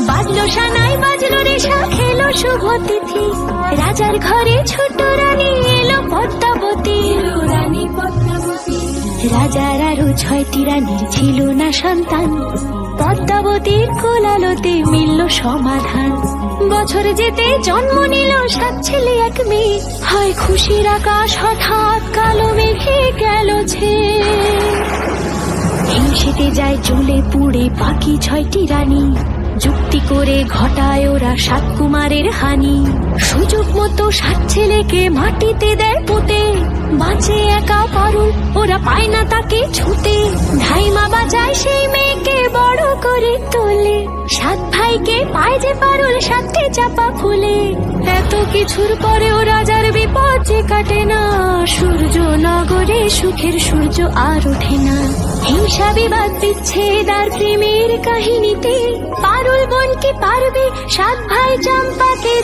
বাজলো সানাই বাজলো রেশা খেলো শুভ তিথি রাজার ঘরে ছোট রানী এলো পদ্মাবতী রানী পদ্মাবতী রাজার আরো 6টি রানীর ছিল না সন্তান পদ্মাবতীর কোলালোতে মিলল সমাধান বছর যেতে জন্ম নিল 7 ছেলে 1 মেয়ে হয় খুশির আকাশ হঠাৎ কালো মেঘে গেল ছেয়ে হিংসেতে যায় জ্বলে পুড়ে বাকি 6টি রানী যুক্তি করে ঘটায় ওরা 7 কুমারের হানি সুযোগ মতো 7 ছেলেকে মাটিতে দেয় পুঁতে বাঁচে একা পারুল ওরা পায় না তাকে ছুতে ধাইমা বাজায় সেই মেয়েকে বড় করে তোলে 7 ভাইকে পায় যে পারুল 7টে চাপা ফুলে এত কিছুর পরেও রাজার বিপদ যে কাটে না সূর্য নগরে সুখের সূর্য আর ওঠে না হিংসা বিবাদ বিচ্ছেদ আর প্রেমের কাহিনীতে পারুল বোন কি পারবে 7 ভাই চম্পাকে